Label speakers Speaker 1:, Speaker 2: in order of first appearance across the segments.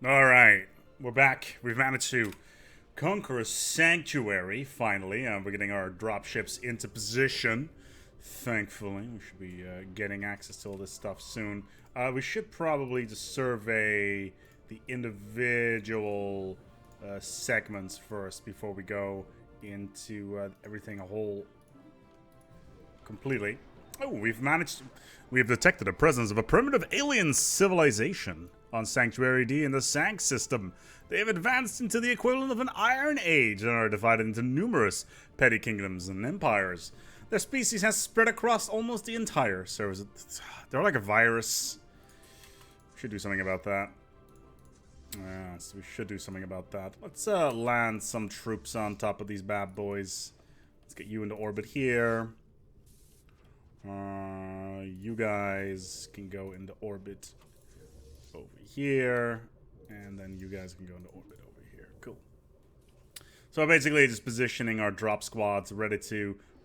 Speaker 1: Alright, we're back. We've managed to conquer a sanctuary, finally. We're getting our dropships into position. Thankfully, we should be getting access to all this stuff soon. We should probably just survey the individual segments first before we go into everything a whole completely. Oh, we have detected the presence of a primitive alien civilization on Sanctuary D in the Sank system. They have advanced into the equivalent of an Iron Age and are divided into numerous petty kingdoms and empires. Their species has spread across almost the entire surface. They're like a virus. We should do something about that. Yes, we should do something about that. Let's land some troops on top of these bad boys. Let's get you into orbit here. You guys can go into orbit over here, and then you guys can go into orbit over here. Cool. So basically, just positioning our drop squads ready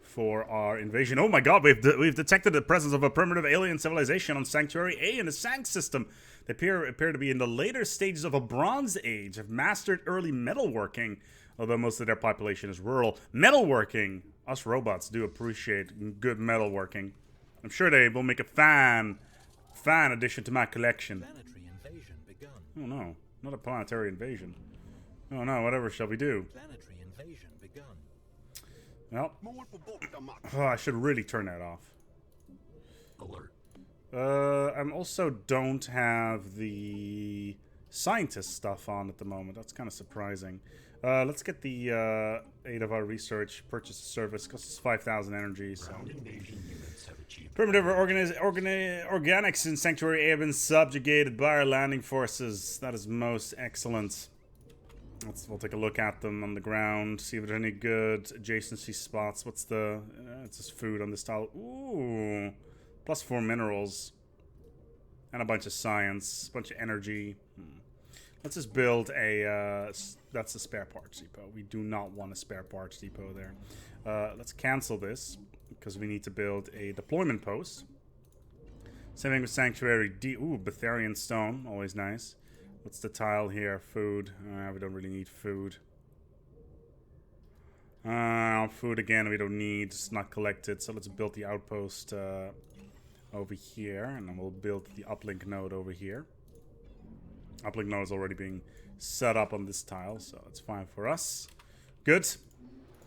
Speaker 1: for our invasion. Oh my God, we've detected the presence of a primitive alien civilization on Sanctuary A in the Sank system. They appear to be in the later stages of a Bronze Age, have mastered early metalworking, although most of their population is rural. Metalworking. Us robots do appreciate good metalworking. I'm sure they will make a fan addition to my collection.
Speaker 2: Planetary invasion begun.
Speaker 1: Oh no, not a planetary invasion. Oh no, whatever shall we do?
Speaker 2: Planetary invasion begun.
Speaker 1: Well, I should really turn that off.
Speaker 2: Alert.
Speaker 1: I also don't have the scientist stuff on at the moment. That's kind of surprising. Let's get the 8 of our research purchase service. Costs us 5,000 energy. So. Primitive organics in Sanctuary A have been subjugated by our landing forces. That is most excellent. We'll take a look at them on the ground, see if there's any good adjacency spots. What's the... it's just food on this tile. Ooh. +4 minerals. And a bunch of science. A bunch of energy. Let's just build a... that's a spare parts depot. We do not want a spare parts depot there. Let's cancel this, because we need to build a deployment post. Same thing with Sanctuary D. Ooh, Betharian stone. Always nice. What's the tile here? Food. We don't really need food. Food again we don't need. It's not collected. So let's build the outpost over here. And then we'll build the uplink node over here. Uplink node is already being set up on this tile, so it's fine for us. Good.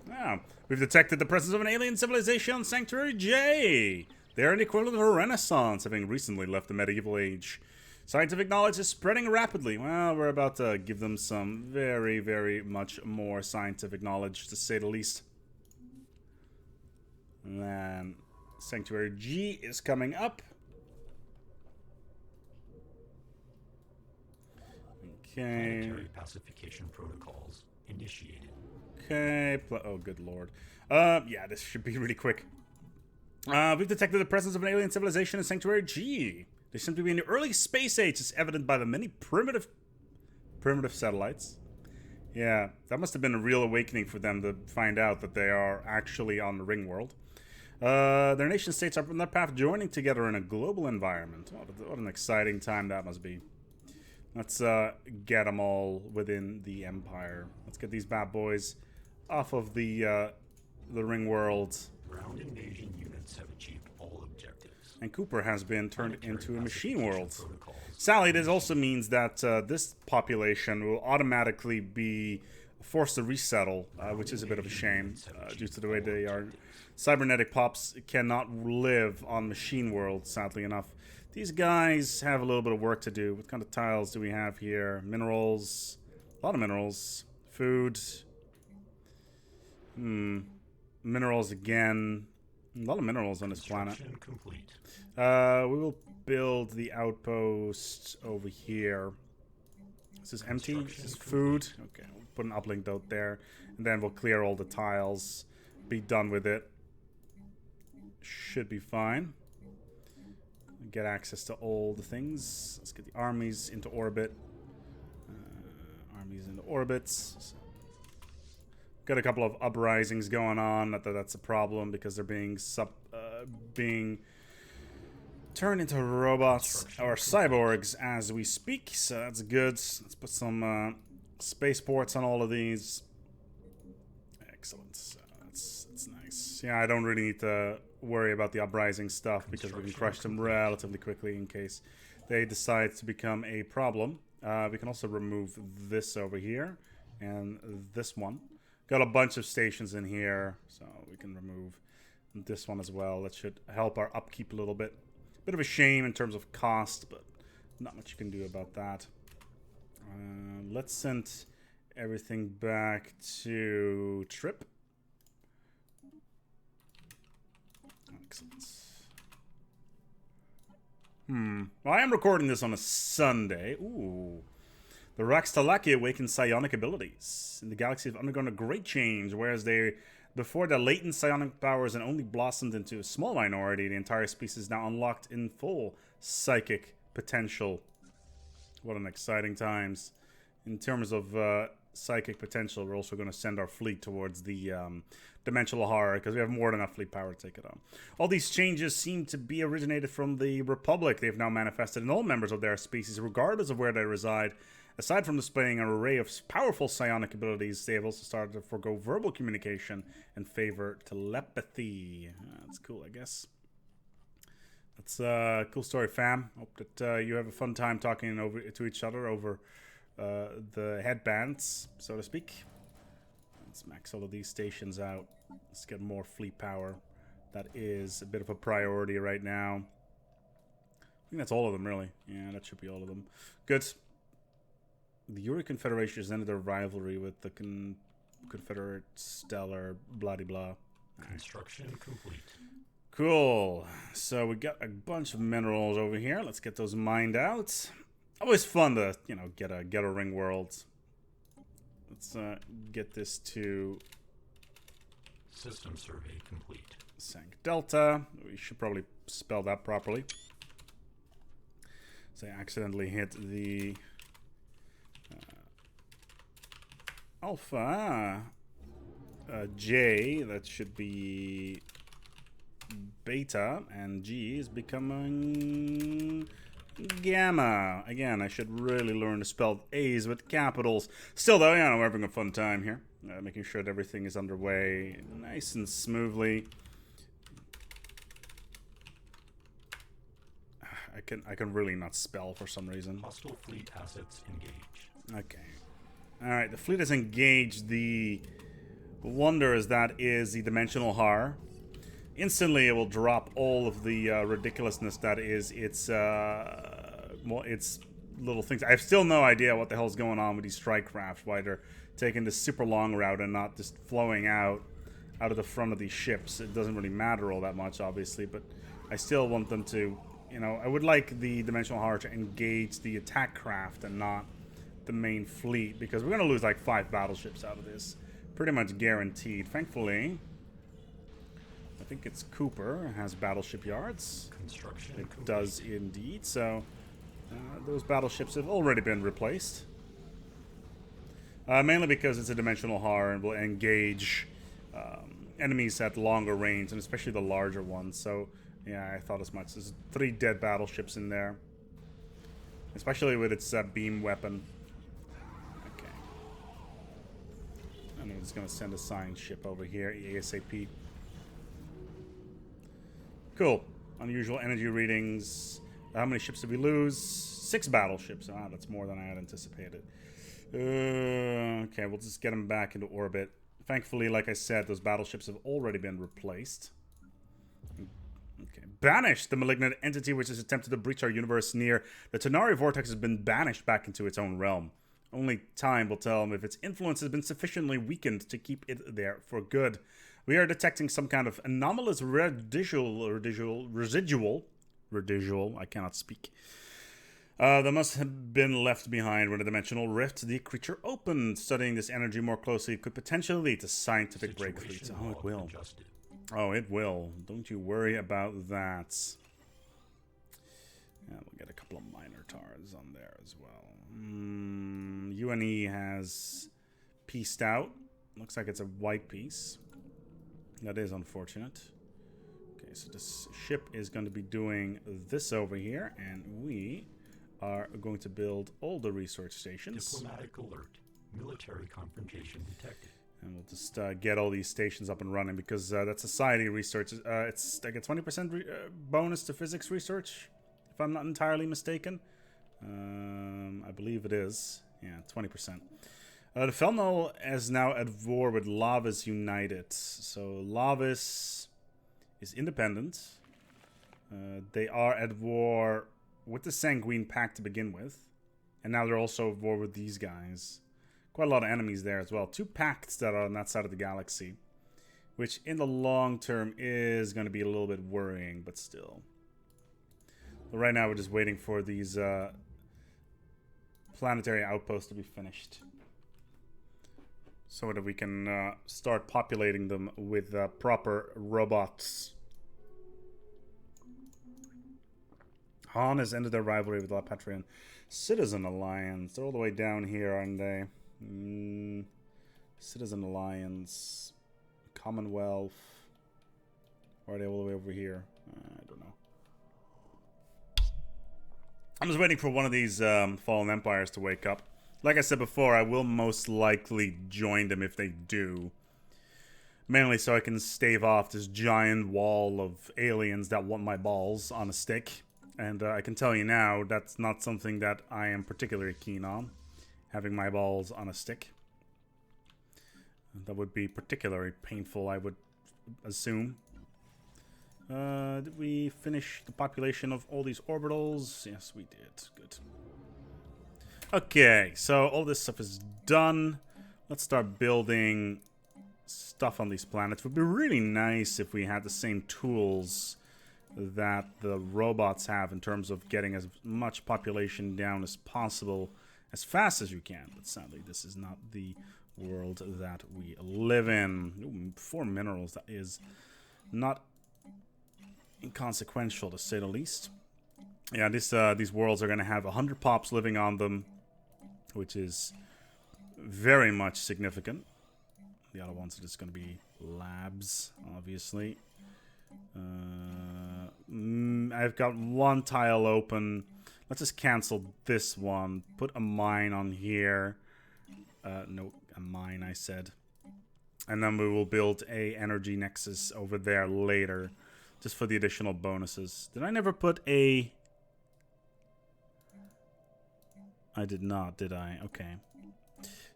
Speaker 1: Now, we've detected the presence of an alien civilization on Sanctuary J. They are the equivalent of a Renaissance, having recently left the medieval age. Scientific knowledge is spreading rapidly. Well, we're about to give them some very, very much more scientific knowledge, to say the least. And then Sanctuary G is coming up. Okay.
Speaker 2: Planetary pacification protocols initiated.
Speaker 1: Okay. Oh, good lord. Yeah, this should be really quick. We've detected the presence of an alien civilization in Sanctuary G. They seem to be in the early space age, as evident by the many primitive satellites. Yeah, that must have been a real awakening for them to find out that they are actually on the ring world. Their nation states are on their path joining together in a global environment. What an exciting time that must be. Let's get them all within the empire. Let's get these bad boys off of the ring world.
Speaker 2: Ground invasion units have achieved all objectives.
Speaker 1: And Cooper has been turned into a machine world.
Speaker 2: Protocols.
Speaker 1: Sally, this also means that this population will automatically be forced to resettle, which is a bit of a shame due to the way they are. Cybernetic pops cannot live on machine world, sadly enough. These guys have a little bit of work to do. What kind of tiles do we have here? Minerals. A lot of minerals. Food. Minerals again. A lot of minerals on this planet.
Speaker 2: Complete.
Speaker 1: We will build the outpost over here. This is empty. This is food. Okay, we'll put an uplink node there. And then we'll clear all the tiles. Be done with it. Should be fine. Get access to all the things. Let's get the armies into orbit. Armies into orbits. So, got a couple of uprisings going on. Not that that's a problem because they're being turn into robots or cyborgs as we speak, so that's good. Let's put some spaceports on all of these. Excellent. So that's nice. Yeah, I don't really need to worry about the uprising stuff because we can crush them relatively quickly in case they decide to become a problem. We can also remove this over here and this one. Got a bunch of stations in here, so we can remove this one as well. That should help our upkeep a little bit. Bit of a shame in terms of cost, but not much you can do about that. Let's send everything back to Trip. Excellent. Well, I am recording this on a Sunday. Ooh. The Raxtalaki awakened psionic abilities. In the galaxy have undergone a great change, whereas they, before their latent psionic powers and only blossomed into a small minority, the entire species is now unlocked in full psychic potential. What an exciting times. In terms of psychic potential, we're also going to send our fleet towards the dimensional horror because we have more than enough fleet power to take it on. All these changes seem to be originated from the Republic. They've now manifested in all members of their species, regardless of where they reside. Aside from displaying an array of powerful psionic abilities, they have also started to forego verbal communication and favor telepathy. That's cool, I guess. That's a cool story, fam. Hope that you have a fun time talking to each other over the headbands, so to speak. Let's max all of these stations out. Let's get more fleet power. That is a bit of a priority right now. I think that's all of them, really. Yeah, that should be all of them. Good. The Uri Confederation has ended their rivalry with the Confederate Stellar blah-de-blah.
Speaker 2: Construction complete.
Speaker 1: Cool. So we got a bunch of minerals over here. Let's get those mined out. Always fun to, you know, get a ring world. Let's get this to
Speaker 2: System survey complete.
Speaker 1: Sank Delta. We should probably spell that properly. So I accidentally hit the Alpha J. That should be Beta, and G is becoming Gamma. Again, I should really learn to spell A's with capitals. Still, though, yeah, we're having a fun time here. Making sure that everything is underway nice and smoothly. I can really not spell for some reason.
Speaker 2: Hostile fleet assets engaged.
Speaker 1: Okay. Alright, the fleet is engaged. The wonder is that is the dimensional horror. Instantly, it will drop all of the ridiculousness that is its little things. I have still no idea what the hell's going on with these strike craft. Why they're taking this super long route and not just flowing out of the front of these ships. It doesn't really matter all that much, obviously, but I still want them to, you know, I would like the dimensional horror to engage the attack craft and not the main fleet, because we're going to lose like 5 battleships out of this. Pretty much guaranteed. Thankfully, I think it's Cooper has battleship yards.
Speaker 2: Construction
Speaker 1: It
Speaker 2: complete.
Speaker 1: does indeed. So those battleships have already been replaced. Mainly because it's a dimensional horror and will engage enemies at longer range, and especially the larger ones. So yeah, I thought as much. There's 3 dead battleships in there, especially with its beam weapon. Okay. And I'm just going to send a science ship over here ASAP. Cool. Unusual energy readings. How many ships did we lose? 6 battleships. Ah, that's more than I had anticipated. Okay, we'll just get them back into orbit. Thankfully, like I said, those battleships have already been replaced. Okay. Banished! The malignant entity which has attempted to breach our universe near the Tonari Vortex has been banished back into its own realm. Only time will tell if its influence has been sufficiently weakened to keep it there for good. We are detecting some kind of anomalous residual, I cannot speak. That must have been left behind when the dimensional rift the creature opened. Studying this energy more closely could potentially lead to scientific breakthroughs. Oh, it will.
Speaker 2: Adjusted.
Speaker 1: Oh, it will. Don't you worry about that. Yeah, we'll get a couple of minor tars on there as well. UNE has pieced out. Looks like it's a white piece. That is unfortunate. Okay, so this ship is going to be doing this over here, and we are going to build all the research stations.
Speaker 2: Diplomatic alert. Military confrontation detected.
Speaker 1: And we'll just get all these stations up and running, because that society research, it's like a 20% bonus to physics research, if I'm not entirely mistaken. I believe it is. Yeah, 20%. The Felnol is now at war with Lavis United. So Lavis is independent. They are at war with the Sanguine Pact to begin with. And now they're also at war with these guys. Quite a lot of enemies there as well. 2 pacts that are on that side of the galaxy. Which in the long term is going to be a little bit worrying, but still. But right now we're just waiting for these planetary outposts to be finished. So that we can start populating them with proper robots. Han has ended their rivalry with La Patrian Citizen Alliance. They're all the way down here, aren't they? Citizen Alliance. Commonwealth. Or are they all the way over here? I don't know. I'm just waiting for one of these fallen empires to wake up. Like I said before, I will most likely join them if they do. Mainly so I can stave off this giant wall of aliens that want my balls on a stick. And I can tell you now, that's not something that I am particularly keen on. Having my balls on a stick. That would be particularly painful, I would assume. Did we finish the population of all these orbitals? Yes, we did. Good. Okay, so all this stuff is done. Let's start building stuff on these planets. It would be really nice if we had the same tools that the robots have in terms of getting as much population down as possible as fast as you can. But sadly, this is not the world that we live in. Ooh, 4 minerals, that is not inconsequential to say the least. Yeah, these worlds are going to have 100 pops living on them, which is very much significant. The other ones are just going to be labs, obviously. I've got 1 tile open. Let's just cancel this one. Put a mine on here. No, a mine, I said. And then we will build a energy nexus over there later, just for the additional bonuses. Did I never put a... I did not, did I? Okay.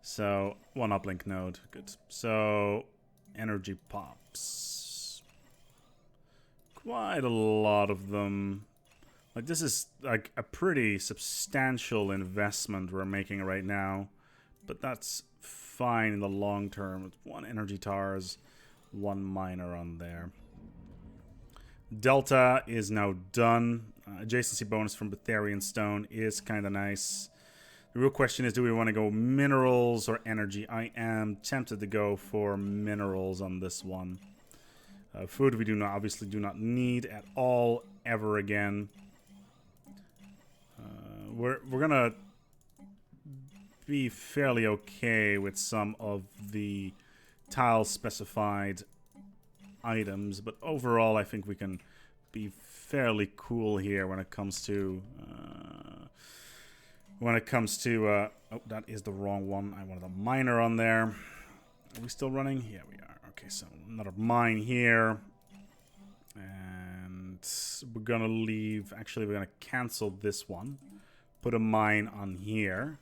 Speaker 1: So, 1 uplink node. Good. So, energy pops. Quite a lot of them. Like, this is like a pretty substantial investment we're making right now. But that's fine in the long term. It's 1 energy TARS, 1 miner on there. Delta is now done. Adjacency bonus from Betharian Stone is kind of nice. The real question is, do we want to go minerals or energy? I am tempted to go for minerals on this one. Food we obviously do not need at all ever again. We're gonna be fairly okay with some of the tile specified items, but overall I think we can be fairly cool here when it comes to oh, that is the wrong one. I wanted a miner on there. Are we still running? Yeah, we are. Okay, so another mine here. And we're gonna leave, actually we're gonna cancel this one. Put a mine on here.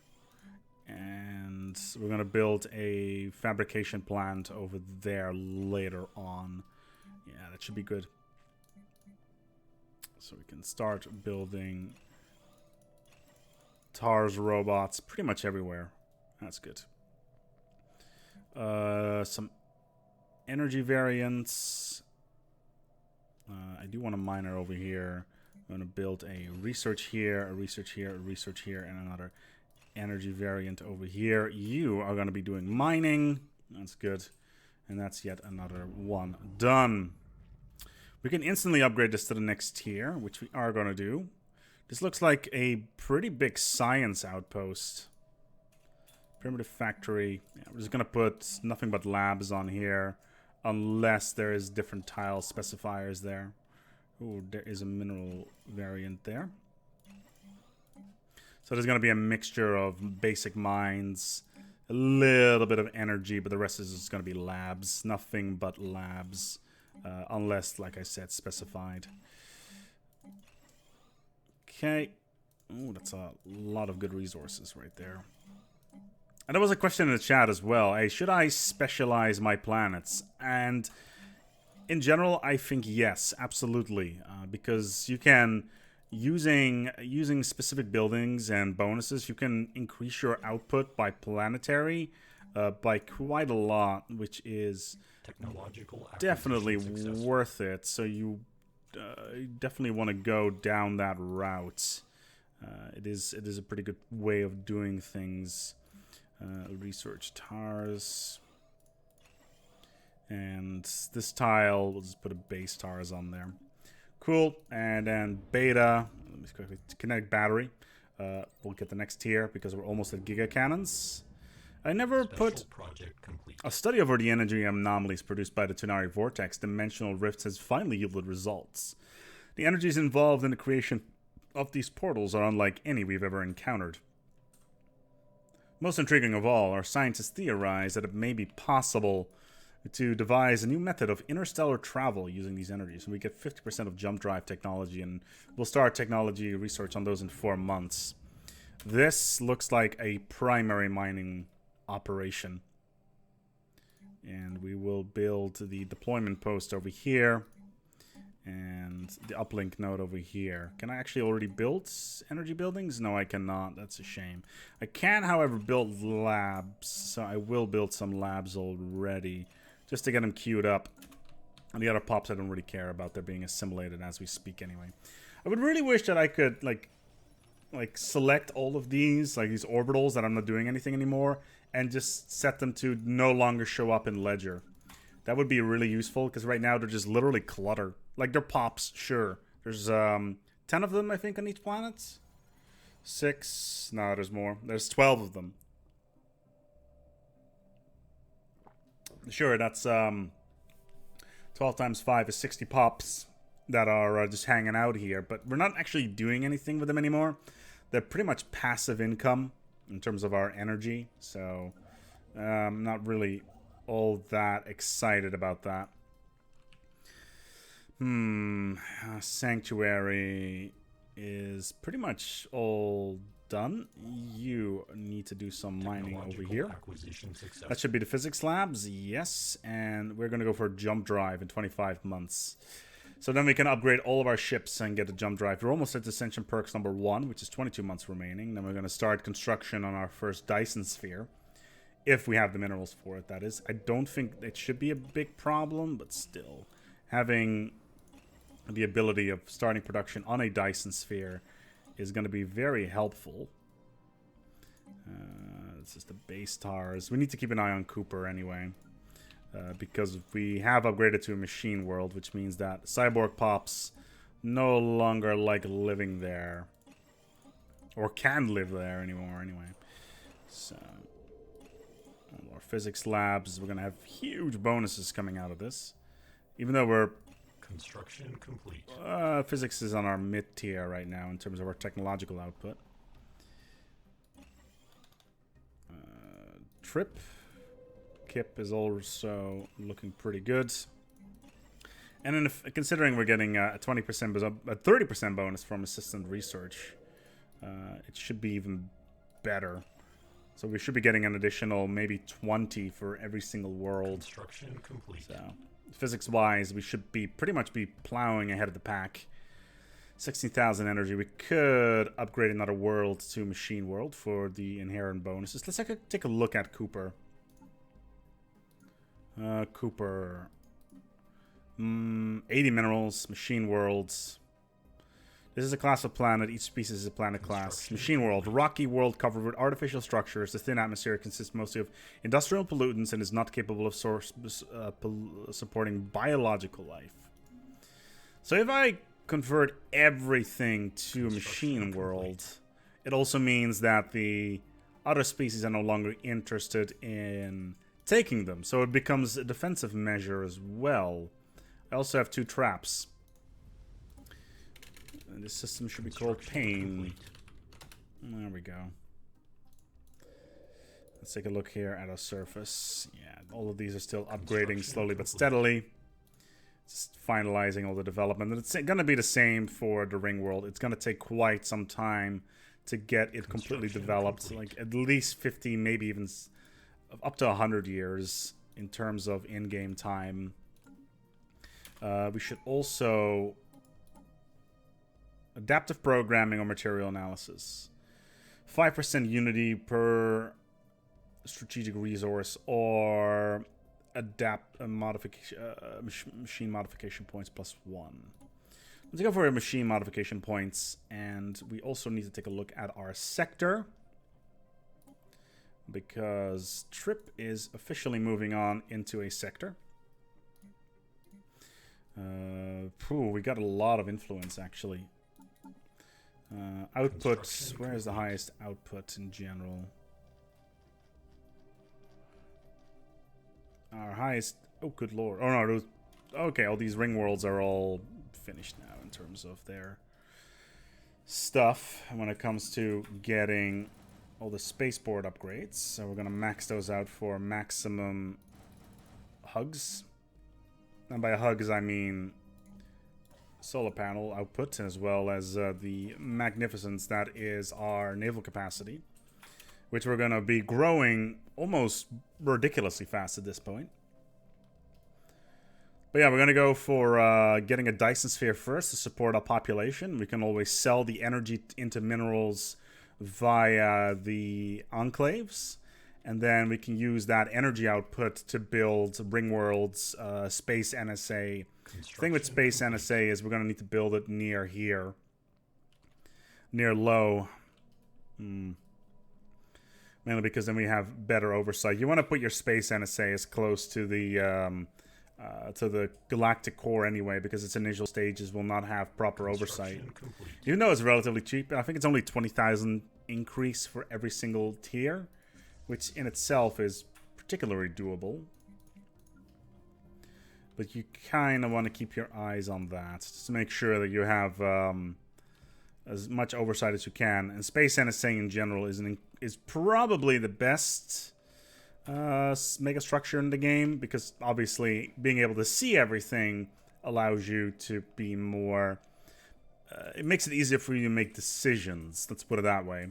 Speaker 1: And we're gonna build a fabrication plant over there later on. Yeah, that should be good. So we can start building TARS robots pretty much everywhere. That's good. Some energy variants. I do want a miner over here. I'm going to build a research here, a research here, a research here, and another energy variant over here. You are going to be doing mining. That's good. And that's yet another one done. We can instantly upgrade this to the next tier, which we are going to do. This looks like a pretty big science outpost. Primitive factory. Yeah, we're just going to put nothing but labs on here, unless there is different tile specifiers there. Oh, there is a mineral variant there. So there's going to be a mixture of basic mines, a little bit of energy, but the rest is just going to be labs. Nothing but labs. Unless, like I said, specified. Okay. Oh, that's a lot of good resources right there. And there was a question in the chat as well. Hey, should I specialize my planets? And in general, I think yes, absolutely. Because you can, using specific buildings and bonuses, you can increase your output by planetary by quite a lot, which is definitely worth it. So you definitely want to go down that route. It is a pretty good way of doing things. Research TARS. And this tile, we'll just put a base TARS on there. Cool. And then beta, let me quickly, kinetic battery. We'll get the next tier because we're almost at giga cannons. I never put a study over the energy anomalies produced by the Tunari vortex. Dimensional rifts has finally yielded results. The energies involved in the creation of these portals are unlike any we've ever encountered. Most intriguing of all, our scientists theorize that it may be possible to devise a new method of interstellar travel using these energies. And we get 50% of jump drive technology, and we'll start technology research on those in 4 months. This looks like a primary mining operation. And we will build the deployment post over here. And the uplink node over here. Can I actually already build energy buildings? No, I cannot. That's a shame. I can, however, build labs. So I will build some labs already. Just to get them queued up. And the other pops I don't really care about. They're being assimilated as we speak anyway. I would really wish that I could, like select all of these, like these orbitals that I'm not doing anything anymore. And just set them to no longer show up in Ledger. That would be really useful, because right now they're just literally clutter. Like, they're pops, sure. There's 10 of them, I think, on each planet. 6. No, there's more. There's 12 of them. Sure, that's 12 times 5 is 60 pops that are just hanging out here. But we're not actually doing anything with them anymore. They're pretty much passive income in terms of our energy. So, not really all that excited about that. Sanctuary is pretty much all done. You need to do some mining over here. That should be the physics labs, yes. And we're going to go for a jump drive in 25 months. So then we can upgrade all of our ships and get a jump drive. We're almost at Ascension Perks number 1, which is 22 months remaining. Then we're going to start construction on our first Dyson Sphere. If we have the minerals for it, that is. I don't think it should be a big problem, but still. Having the ability of starting production on a Dyson Sphere is going to be very helpful. This is the base TARS. We need to keep an eye on Cooper anyway. Because we have upgraded to a machine world, which means that cyborg pops no longer like living there. Or can live there anymore anyway. So... our physics labs, we're going to have huge bonuses coming out of this. Even though we're...
Speaker 2: Construction complete.
Speaker 1: Physics is on our mid-tier right now in terms of our technological output. Trip. Kip is also looking pretty good. And then considering we're getting a 20%, a 30% bonus from assistant research, it should be even better. So we should be getting an additional maybe 20 for every single world.
Speaker 2: Construction complete.
Speaker 1: So physics-wise, we should be pretty much be plowing ahead of the pack. 16,000 energy. We could upgrade another world to machine world for the inherent bonuses. Let's take a look at Cooper. Cooper. 80 minerals, machine worlds. This is a class of planet. Each species is a planet class. Machine world. Rocky world covered with artificial structures. The thin atmosphere consists mostly of industrial pollutants and is not capable of supporting biological life. So if I convert everything to machine world, it also means that the other species are no longer interested in taking them. So it becomes a defensive measure as well. I also have 2 traps. This system should be called Pain. There we go. Let's take a look here at our surface. Yeah, all of these are still upgrading slowly but steadily. Just finalizing all the development. And it's going to be the same for the ring world. It's going to take quite some time to get it completely developed. Like at least 50, maybe even up to 100 years in terms of in-game time. We should also... Adaptive programming or material analysis. 5% unity per strategic resource or machine modification points +1. Let's go for machine modification points, and we also need to take a look at our sector because Trip is officially moving on into a sector. We got a lot of influence actually. Output, where is the highest output in general? Our highest, oh good lord, oh no, okay, all these ring worlds are all finished now in terms of their stuff when it comes to getting all the spaceport upgrades. So we're gonna max those out for maximum hugs. And by hugs I mean solar panel output, as well as the magnificence that is our naval capacity, which we're going to be growing almost ridiculously fast at this point. But yeah, we're going to go for getting a Dyson sphere first to support our population. We can always sell the energy into minerals via the enclaves, and then we can use that energy output to build ring worlds, space NSA. The thing with Space NSA is we're going to need to build it near here. Near low. Mainly because then we have better oversight. You want to put your Space NSA as close to the galactic core anyway, because its initial stages will not have proper oversight. Even though it's relatively cheap, I think it's only 20,000 increase for every single tier, which in itself is particularly doable. But you kind of want to keep your eyes on that, just to make sure that you have as much oversight as you can. And Space NSA in general is probably the best megastructure in the game, because obviously being able to see everything allows you to be more... it makes it easier for you to make decisions, let's put it that way.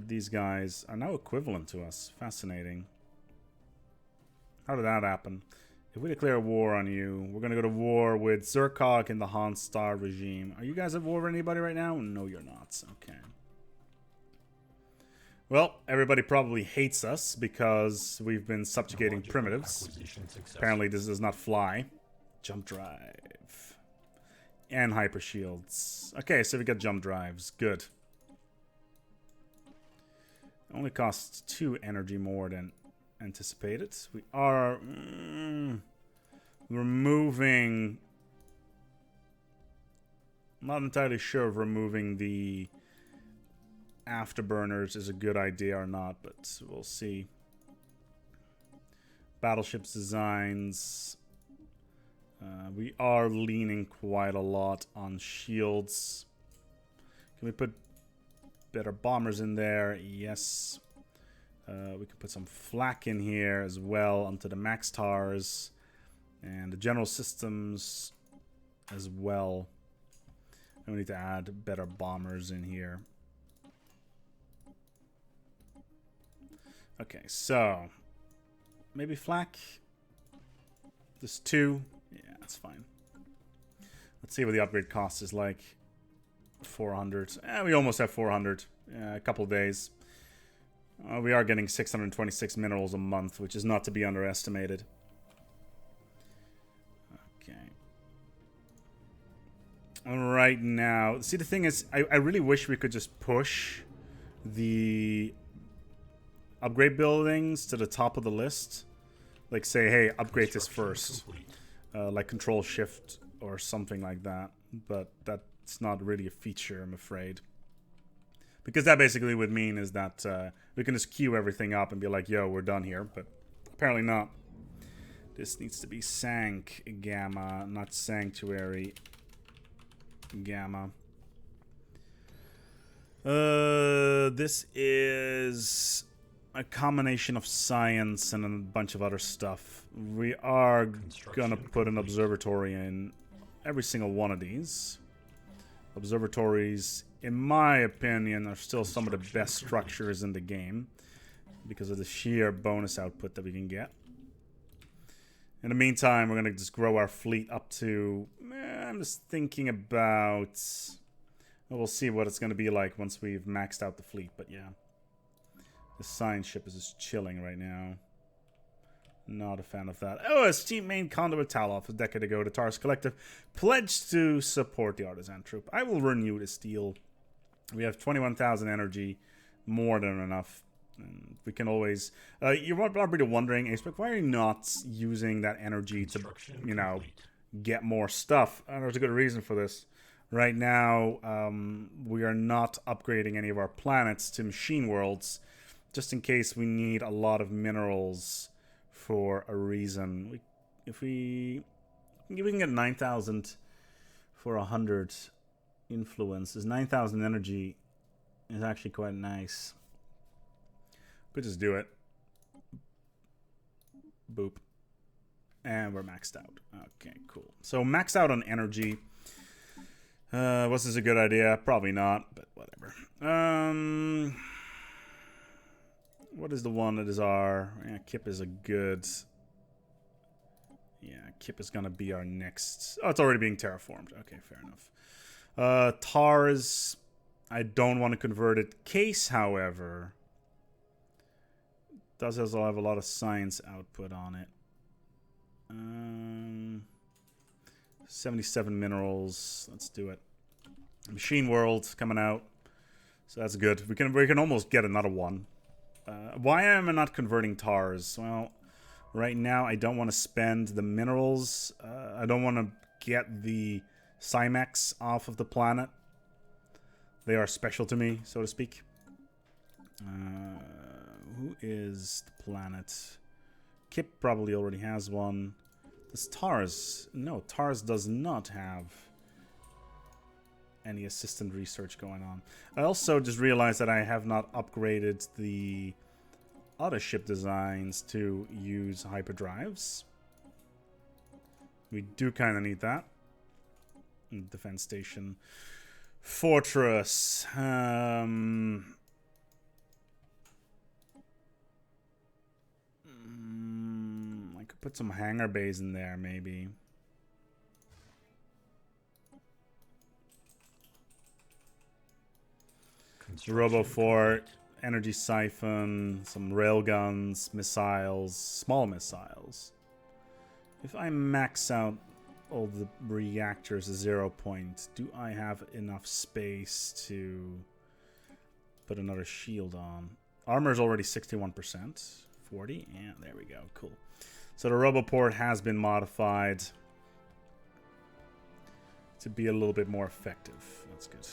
Speaker 1: These guys are now equivalent to us. Fascinating. How did that happen? If we declare war on you, we're going to go to war with Zerkog and the Han Star regime. Are you guys at war with anybody right now? No, you're not. Okay. Well, everybody probably hates us because we've been subjugating primitives. Apparently this does not fly. Jump drive. And hyper shields. Okay, so we got jump drives. Good. It only costs 2 energy more than anticipated. We are removing... I'm not entirely sure if removing the afterburners is a good idea or not, but we'll see. Battleships designs. We are leaning quite a lot on shields. Can we put better bombers in there? Yes. We can put some flak in here as well onto the max tars and the general systems as well. And we need to add better bombers in here. Okay, so maybe flak. This 2. Yeah, that's fine. Let's see what the upgrade cost is like. 400. We almost have 400. A couple days. We are getting 626 minerals a month, which is not to be underestimated. Okay. Right now, see, the thing is, I really wish we could just push the upgrade buildings to the top of the list. Like say, hey, upgrade this first. Like control shift or something like that. But that's not really a feature, I'm afraid. Because that basically would mean is that we can just queue everything up and be like, yo, we're done here. But apparently not. This needs to be Sank Gamma, not Sanctuary. Gamma. This is a combination of science and a bunch of other stuff. We are gonna put an observatory in every single one of these. Observatories, in my opinion, are still some of the best structures in the game because of the sheer bonus output that we can get. In the meantime, we're going to just grow our fleet up to... I'm just thinking about... Well, we'll see what it's going to be like once we've maxed out the fleet, but yeah. The science ship is just chilling right now. Not a fan of that. Oh, a steam main conduit Taloff a decade ago. The Taurus Collective pledged to support the Artisan Troop. I will renew this deal. We have 21,000 energy. More than enough. And we can always... you're probably wondering, ASpec, why are you not using that energy to, you know, get more stuff? There's a good reason for this. Right now, we are not upgrading any of our planets to machine worlds, just in case we need a lot of minerals for a reason. If we can get 9,000 for 100 influence. Is 9,000 energy is actually quite nice. Could just do it. Boop. And we're maxed out. Okay, cool. So maxed out on energy. Was this a good idea? Probably not, but whatever. What is the one that is our... Yeah, Kip is a good... Yeah, Kip is going to be our next... Oh, it's already being terraformed. Okay, fair enough. TARS, I don't want to convert it. Case, however... does also have a lot of science output on it. 77 minerals. Let's do it. Machine World coming out, so that's good. We can almost get another one. Why am I not converting TARS? Well, right now I don't want to spend the minerals. I don't want to get the Cymex off of the planet. They are special to me, so to speak. Who is the planet? Kip probably already has one. Does TARS? No, TARS does not have any assistant research going on. I also just realized that I have not upgraded the other ship designs to use hyperdrives. We do kind of need that. Defense station. Fortress. I could put some hangar bays in there, maybe. Robofort, energy siphon, some railguns, missiles, small missiles. If I max out all the reactors to 0 point, do I have enough space to put another shield on? Armor's already 61%. 40? Yeah, there we go. Cool. So the Roboport has been modified to be a little bit more effective. That's good.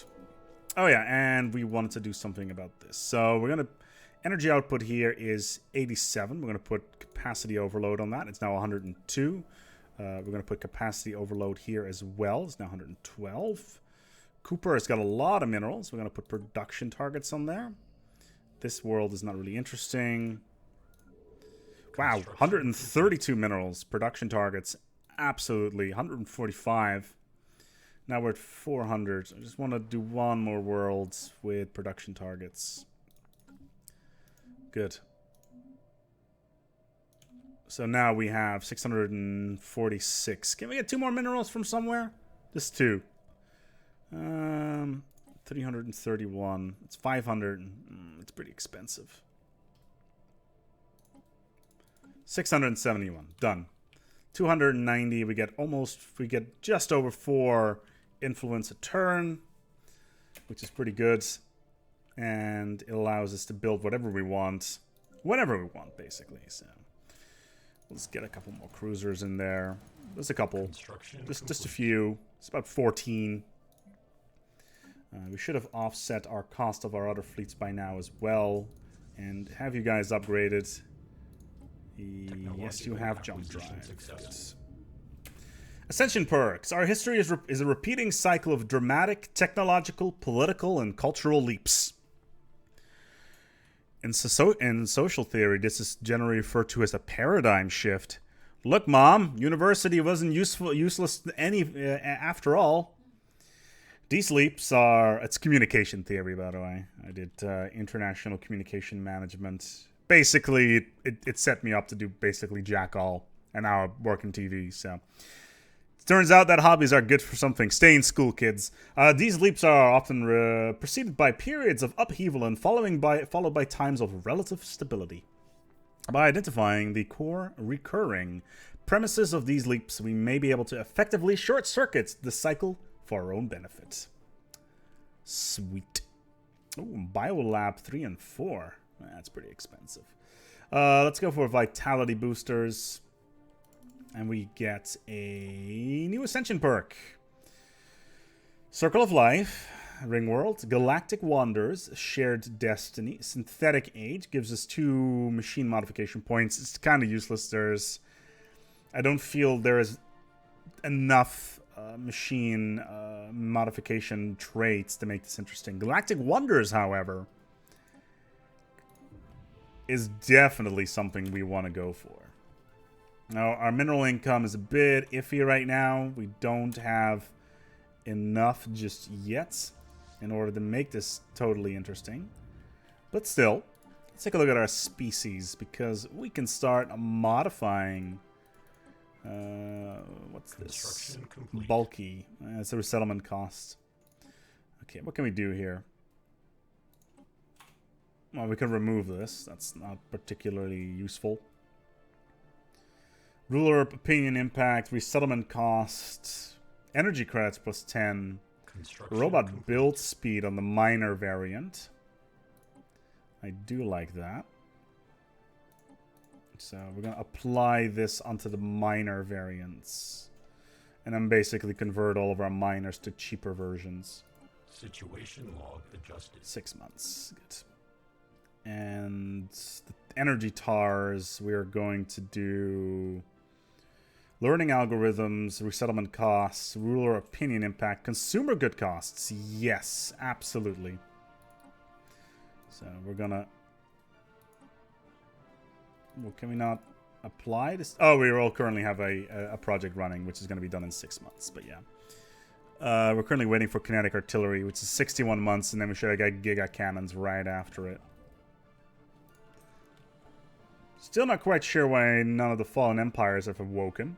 Speaker 1: Oh yeah, and we wanted to do something about this. So we're going to... Energy output here is 87. We're going to put capacity overload on that. It's now 102. We're going to put capacity overload here as well. It's now 112. Cooper has got a lot of minerals. We're going to put production targets on there. This world is not really interesting. Wow, 132 minerals. Production targets. Absolutely. 145. Now we're at 400. I just want to do one more world with production targets. Good. So now we have 646. Can we get 2 more minerals from somewhere? Just 2. 331. It's 500. It's pretty expensive. 671. Done. 290. We get just over 4 influence a turn, which is pretty good. And it allows us to build whatever we want. Whenever we want, basically. So let's get a couple more cruisers in there. Just a couple. Just a few. It's about 14. We should have offset our cost of our other fleets by now as well. And have you guys upgraded? Yes, you have jump drive. Ascension perks. Our history is a repeating cycle of dramatic, technological, political, and cultural leaps. In social theory, this is generally referred to as a paradigm shift. Look, Mom, university wasn't useless after all. These leaps are... It's communication theory, by the way. I did international communication management. Basically, it set me up to do basically jack all. And now I work in TV, so... Turns out that hobbies are good for something. Stay in school, kids. These leaps are often preceded by periods of upheaval and followed by times of relative stability. By identifying the core recurring premises of these leaps, we may be able to effectively short-circuit the cycle for our own benefit. Sweet. Ooh, Biolab 3 and 4. That's pretty expensive. Let's go for vitality boosters. And we get a new Ascension perk. Circle of Life, Ring World, Galactic Wonders, Shared Destiny, Synthetic Age gives us 2 machine modification points. It's kind of useless. I don't feel there is enough machine modification traits to make this interesting. Galactic Wonders, however, is definitely something we want to go for. Now, our mineral income is a bit iffy right now. We don't have enough just yet in order to make this totally interesting. But still, let's take a look at our species, because we can start modifying... what's this? Bulky. It's a resettlement cost. Okay, what can we do here? Well, we can remove this. That's not particularly useful. Ruler opinion impact, resettlement cost, energy credits plus 10, robot build speed on the minor variant. I do like that. So we're going to apply this onto the minor variants. And then basically convert all of our minors to cheaper versions.
Speaker 2: Situation log adjusted.
Speaker 1: 6 months. Good. And the energy TARs, we're going to do... Learning algorithms, resettlement costs, ruler opinion impact, consumer good costs. Yes, absolutely. So we're gonna... Well, can we not apply this? Oh, we all currently have a project running, which is going to be done in 6 months, but yeah. We're currently waiting for kinetic artillery, which is 61 months, and then we should get giga cannons right after it. Still not quite sure why none of the fallen empires have awoken.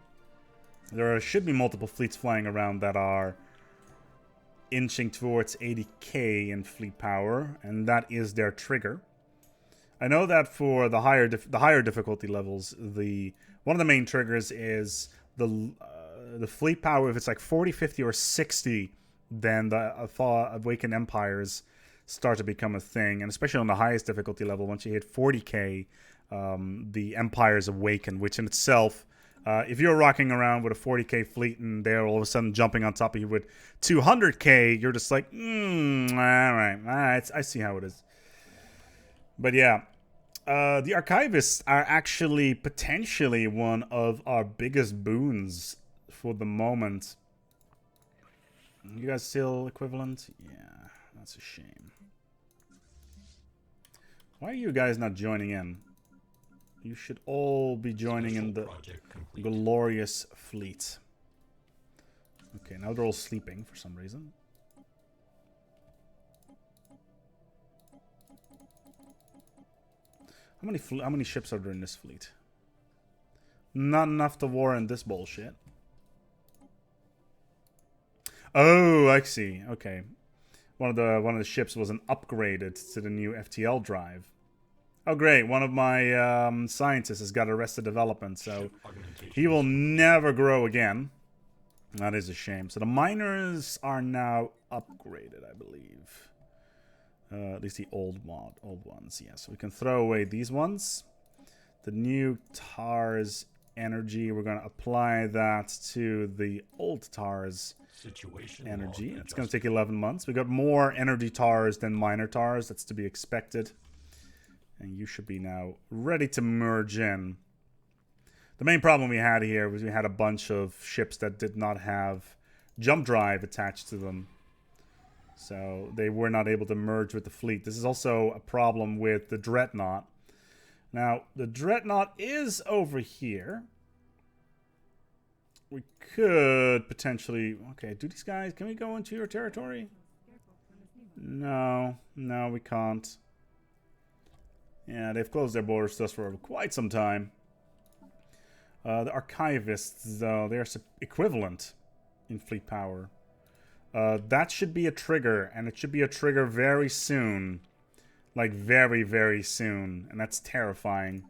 Speaker 1: There should be multiple fleets flying around that are inching towards 80k in fleet power, and that is their trigger. I know that for the higher difficulty levels, one of the main triggers is the fleet power. If it's like 40, 50, or 60, then the awakened empires start to become a thing, and especially on the highest difficulty level, once you hit 40k, the empires awaken, which in itself. If you're rocking around with a 40k fleet and they're all of a sudden jumping on top of you with 200k, you're just like, alright, I see how it is. But yeah, the archivists are actually potentially one of our biggest boons for the moment. You guys still equivalent? Yeah, that's a shame. Why are you guys not joining in? You should all be joining in the glorious fleet. Okay, now they're all sleeping for some reason. How many ships are there in this fleet? Not enough to warrant this bullshit. Oh, I see. Okay, one of the ships wasn't upgraded to the new FTL drive. Oh, great. One of my scientists has got Arrested Development, so he will never grow again. That is a shame. So the miners are now upgraded, I believe. At least the old ones, yes. So we can throw away these ones. The new TARS energy, we're going to apply that to the old TARS energy. It's going to take 11 months. We got more energy TARs than minor TARs. That's to be expected. And you should be now ready to merge in. The main problem we had here was we had a bunch of ships that did not have jump drive attached to them. So they were not able to merge with the fleet. This is also a problem with the Dreadnought. Now, the Dreadnought is over here. We could potentially... Okay, do these guys... Can we go into your territory? No, we can't. Yeah, they've closed their borders to us for quite some time. The Archivists, though, they are equivalent in fleet power. That should be a trigger, and it should be a trigger very soon. Like, very, very soon. And that's terrifying.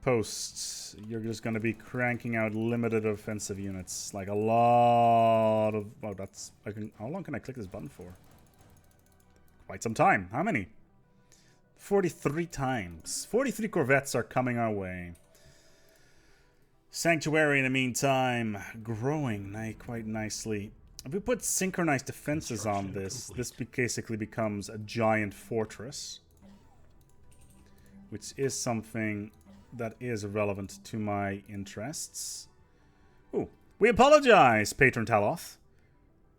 Speaker 1: Posts. You're just going to be cranking out limited offensive units. Like, a lot of... Oh, that's... How long can I click this button for? Quite some time. How many? 43 times. 43 corvettes are coming our way. Sanctuary, in the meantime, growing quite nicely. If we put synchronized defenses on this basically becomes a giant fortress. Which is something that is relevant to my interests. Ooh, we apologize, Patron Taloth.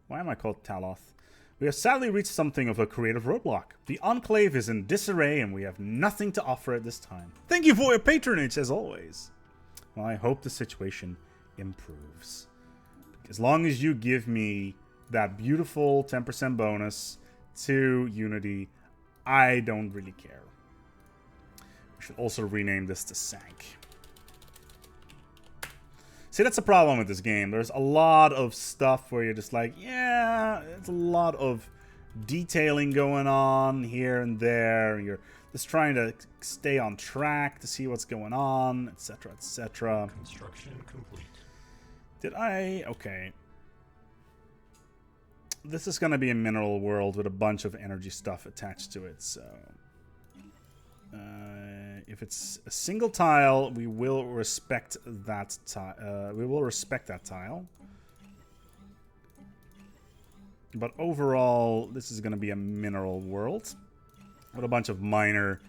Speaker 1: Why am I called Taloth? We have sadly reached something of a creative roadblock. The Enclave is in disarray and we have nothing to offer at this time. Thank you for your patronage, as always. Well, I hope the situation improves. As long as you give me that beautiful 10% bonus to Unity, I don't really care. We should also rename this to Sank. See, that's the problem with this game. There's a lot of stuff where you're just like, yeah, it's a lot of detailing going on here and there. You're just trying to stay on track to see what's going on, etc., etc.
Speaker 2: Construction complete.
Speaker 1: Did I? Okay. This is going to be a mineral world with a bunch of energy stuff attached to it, so... if it's a single tile, we will respect that tile. But overall, this is going to be a mineral world with a bunch of minor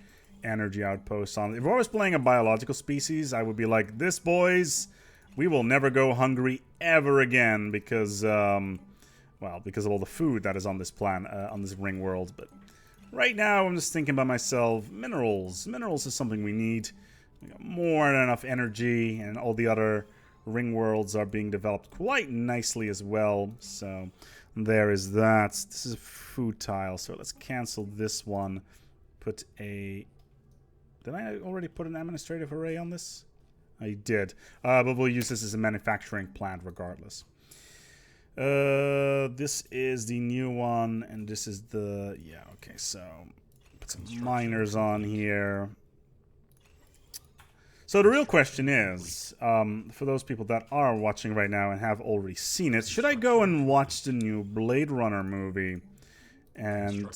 Speaker 1: energy outposts on it. If I was playing a biological species, I would be like, this, boys, we will never go hungry ever again because, well, because of all the food that is on this on this ring world. But right now, I'm just thinking by myself, minerals. Minerals is something we need. We got more than enough energy, and all the other ring worlds are being developed quite nicely as well. So there is that. This is a food tile, so let's cancel this one. Put a... Did I already put an administrative array on this? I did. But we'll use this as a manufacturing plant regardless. This is the new one, and this is the... Yeah, okay, so... Put some miners on here. So the real question is, for those people that are watching right now and have already seen it, should I go and watch the new Blade Runner movie? And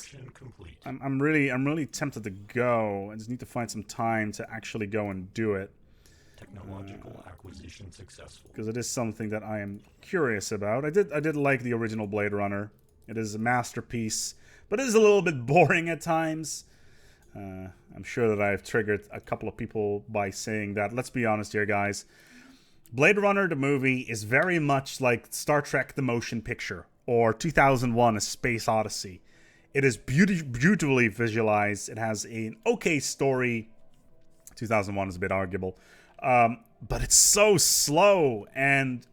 Speaker 1: I'm really tempted to go. I just need to find some time to actually go and do it.
Speaker 2: Technological acquisition successful.
Speaker 1: Because it is something that I am curious about. I did like the original Blade Runner. It is a masterpiece, but it is a little bit boring at times. I'm sure that I've triggered a couple of people by saying that. Let's be honest here, guys. Blade Runner, the movie, is very much like Star Trek the Motion Picture or 2001 A Space Odyssey. It is beautifully visualized. It has an okay story. 2001 is a bit arguable. But it's so slow, and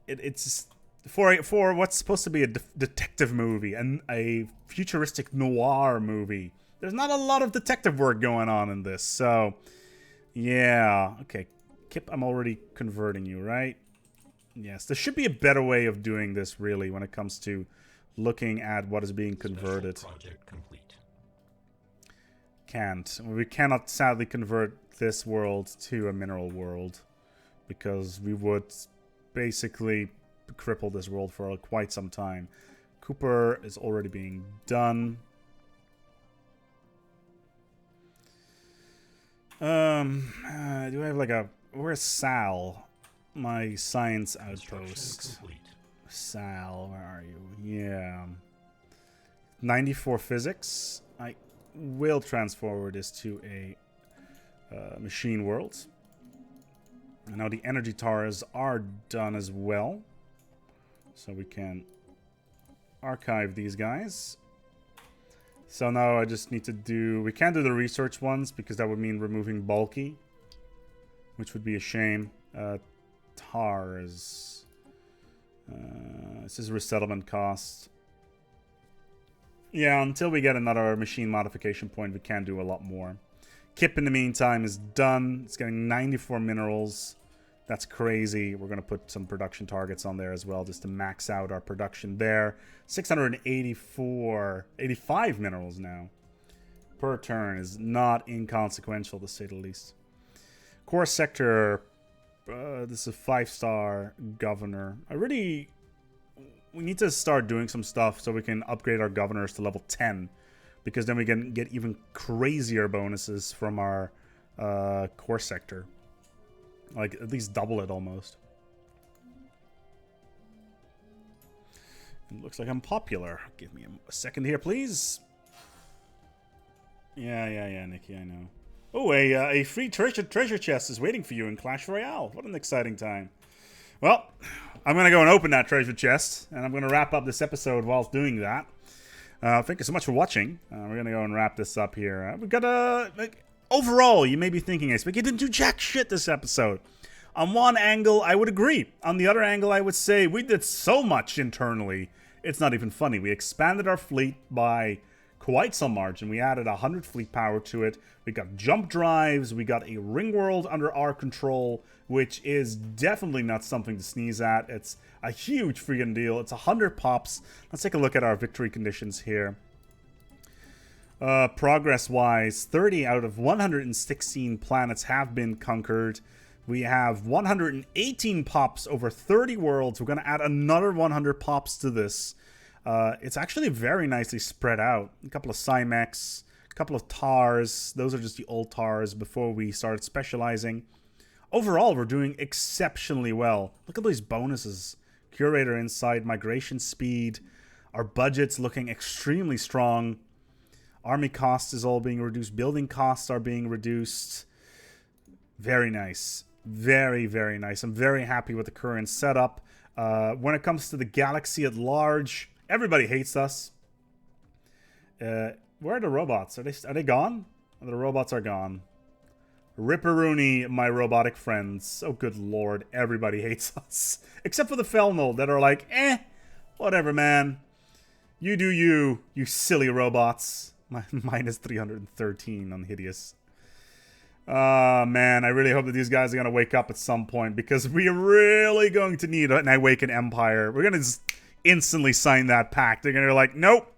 Speaker 1: it's for what's supposed to be a detective movie and a futuristic noir movie. There's not a lot of detective work going on in this, so yeah. Okay, Kip, I'm already converting you, right? Yes, there should be a better way of doing this, really, when it comes to looking at what is being converted.
Speaker 2: Project complete.
Speaker 1: Can't. We cannot sadly convert this world to a mineral world because we would basically cripple this world for quite some time. Cooper is already being done. Do I have like a... Where's Sal? My science outpost. Sal, where are you? Yeah. 94 physics. I will transform this to a machine worlds. And now the energy towers are done as well. So we can archive these guys. So now I just need to do... We can't do the research ones because that would mean removing bulky, which would be a shame. Tars. This is resettlement cost. Yeah, until we get another machine modification point, we can do a lot more. Kip, in the meantime, is done. It's getting 94 minerals. That's crazy. We're going to put some production targets on there as well, just to max out our production there. 85 minerals now per turn is not inconsequential, to say the least. Core sector, this is a 5-star governor. We need to start doing some stuff so we can upgrade our governors to level 10. Because then we can get even crazier bonuses from our core sector. Like, at least double it almost. It looks like I'm popular. Give me a second here, please. Yeah, Nikki, I know. Oh, a free treasure chest is waiting for you in Clash Royale. What an exciting time. Well, I'm going to go and open that treasure chest. And I'm going to wrap up this episode whilst doing that. Thank you so much for watching. We're going to go and wrap this up here. We've got a... Overall, you may be thinking, ASpec, you didn't do jack shit this episode. On one angle, I would agree. On the other angle, I would say we did so much internally, it's not even funny. We expanded our fleet by quite some margin. We added 100 fleet power to it. We got jump drives. We got a ring world under our control, which is definitely not something to sneeze at. It's a huge freaking deal. It's 100 pops. Let's take a look at our victory conditions here. Progress-wise, 30 out of 116 planets have been conquered. We have 118 pops over 30 worlds. We're going to add another 100 pops to this. It's actually very nicely spread out. A couple of Cymex, a couple of Tars. Those are just the old Tars before we started specializing. Overall, we're doing exceptionally well. Look at these bonuses. Curator Insight, Migration Speed. Our budget's looking extremely strong. Army costs is all being reduced. Building costs are being reduced. Very nice. Very, very nice. I'm very happy with the current setup. When it comes to the galaxy at large, everybody hates us. Where are the robots? Are they gone? The robots are gone. Ripperoonie, my robotic friends. Oh, good lord. Everybody hates us. Except for the Felnel that are like, whatever, man. You do you silly robots. Minus 313 on Hideous. Man, I really hope that these guys are going to wake up at some point, because we're really going to need an Awakened Empire. We're going to just instantly sign that pact. They're going to be like, nope,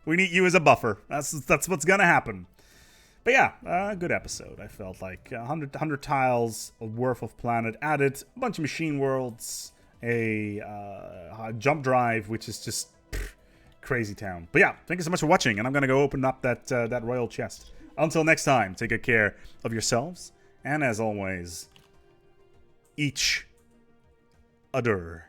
Speaker 1: we need you as a buffer. That's what's going to happen. But yeah, good episode. I felt like 100 tiles worth of planet added, a bunch of machine worlds, a jump drive, which is just crazy town. But yeah, thank you so much for watching, and I'm going to go open up that royal chest. Until next time, take good care of yourselves, and as always, each other.